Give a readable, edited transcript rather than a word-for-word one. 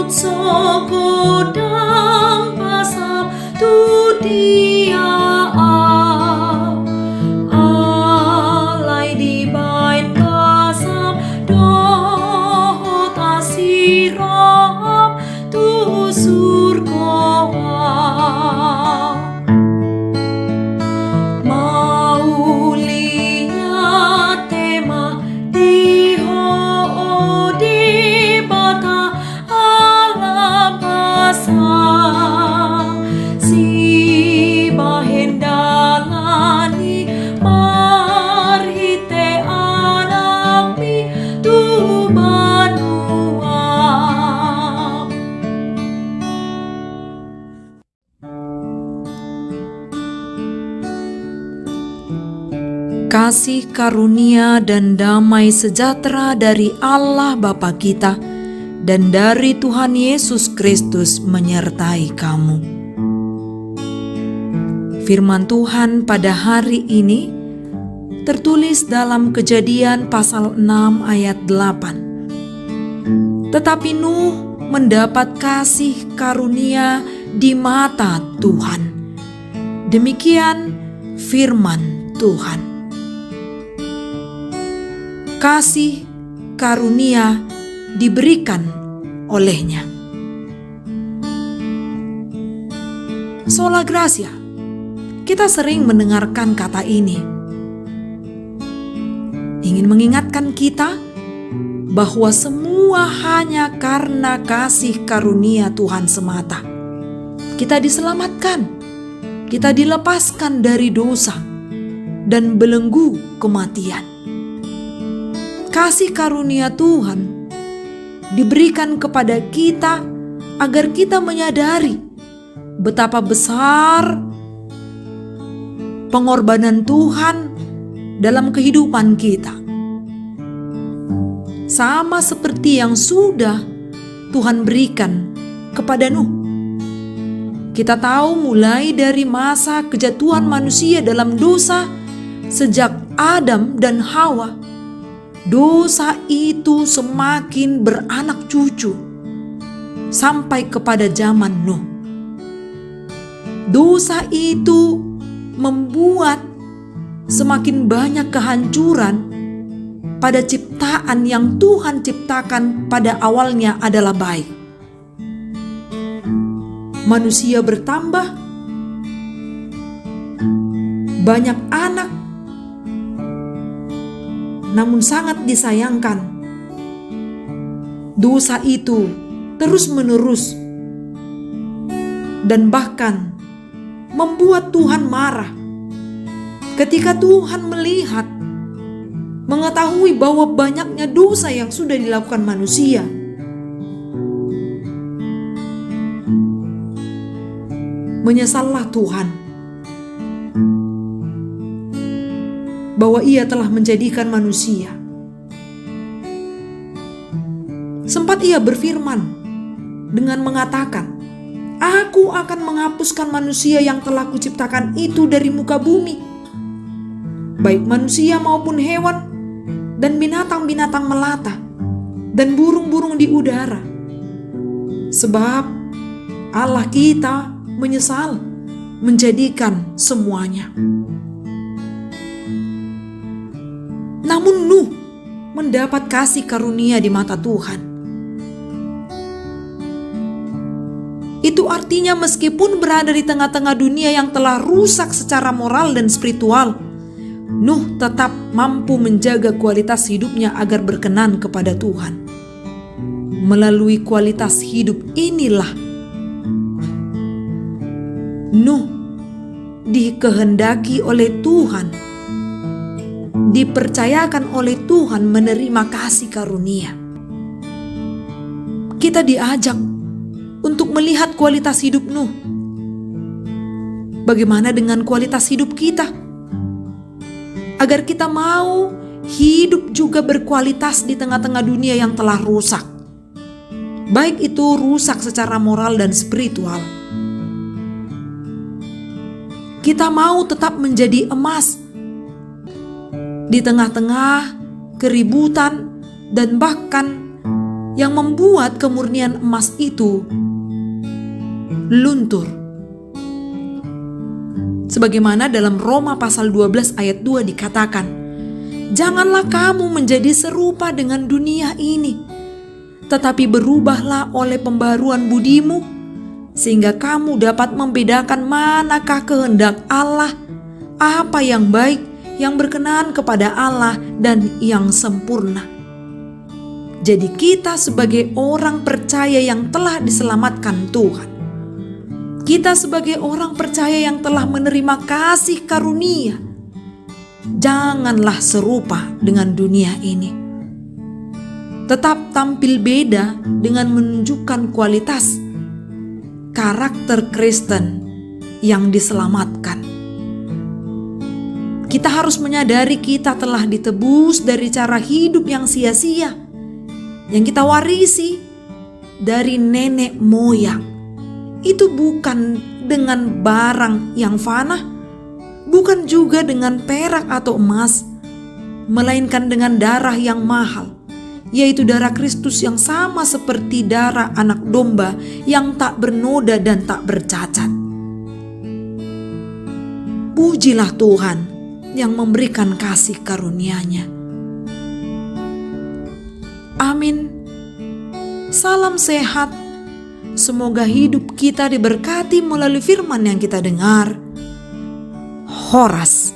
so godang pasam tu dia alai di bain pasam doh tasirap tu surga mau lihat tema di ho di bata alam pasang si bahendalani marhite anakmi tu banua. Kasih karunia dan damai sejahtera dari Allah Bapa kita dan dari Tuhan Yesus Kristus menyertai kamu. Firman Tuhan pada hari ini tertulis dalam Kejadian pasal 6 ayat 8. Tetapi Nuh mendapat kasih karunia di mata Tuhan. Demikian firman Tuhan. Kasih karunia diberikan olehnya. Sola Gracia, kita sering mendengarkan kata ini. Ingin mengingatkan kita bahwa semua hanya karena kasih karunia Tuhan semata. Kita diselamatkan, kita dilepaskan dari dosa dan belenggu kematian. Kasih karunia Tuhan diberikan kepada kita agar kita menyadari betapa besar pengorbanan Tuhan dalam kehidupan kita. Sama seperti yang sudah Tuhan berikan kepada Nuh. Kita tahu mulai dari masa kejatuhan manusia dalam dosa sejak Adam dan Hawa, dosa itu semakin beranak cucu sampai kepada zaman Nuh. Dosa itu membuat semakin banyak kehancuran pada ciptaan yang Tuhan ciptakan pada awalnya adalah baik. Manusia bertambah, banyak anak, namun sangat disayangkan, dosa itu terus-menerus dan bahkan membuat Tuhan marah ketika Tuhan melihat, mengetahui bahwa banyaknya dosa yang sudah dilakukan manusia. Menyesallah Tuhan bahwa Ia telah menjadikan manusia. Sempat Ia berfirman dengan mengatakan, "Aku akan menghapuskan manusia yang telah kuciptakan itu dari muka bumi, baik manusia maupun hewan, dan binatang-binatang melata, dan burung-burung di udara." Sebab Allah kita menyesal menjadikan semuanya. Namun Nuh mendapat kasih karunia di mata Tuhan. Itu artinya meskipun berada di tengah-tengah dunia yang telah rusak secara moral dan spiritual, Nuh tetap mampu menjaga kualitas hidupnya agar berkenan kepada Tuhan. Melalui kualitas hidup inilah Nuh dikehendaki oleh Tuhan, dipercayakan oleh Tuhan menerima kasih karunia. Kita diajak untuk melihat kualitas hidup Nuh. Bagaimana dengan kualitas hidup kita? Agar kita mau hidup juga berkualitas di tengah-tengah dunia yang telah rusak. Baik itu rusak secara moral dan spiritual. Kita mau tetap menjadi emas di tengah-tengah keributan dan bahkan yang membuat kemurnian emas itu luntur. Sebagaimana dalam Roma pasal 12 ayat 2 dikatakan, "Janganlah kamu menjadi serupa dengan dunia ini, tetapi berubahlah oleh pembaruan budimu, sehingga kamu dapat membedakan manakah kehendak Allah, apa yang baik, yang berkenan kepada Allah, dan yang sempurna." Jadi kita sebagai orang percaya yang telah diselamatkan Tuhan, kita sebagai orang percaya yang telah menerima kasih karunia, janganlah serupa dengan dunia ini. Tetap tampil beda dengan menunjukkan kualitas karakter Kristen yang diselamatkan. Kita harus menyadari kita telah ditebus dari cara hidup yang sia-sia yang kita warisi dari nenek moyang. Itu bukan dengan barang yang fana, bukan juga dengan perak atau emas, melainkan dengan darah yang mahal, yaitu darah Kristus yang sama seperti darah anak domba yang tak bernoda dan tak bercacat. Pujilah Tuhan yang memberikan kasih karunia-Nya. Amin. Salam sehat. Semoga hidup kita diberkati melalui firman yang kita dengar. Horas.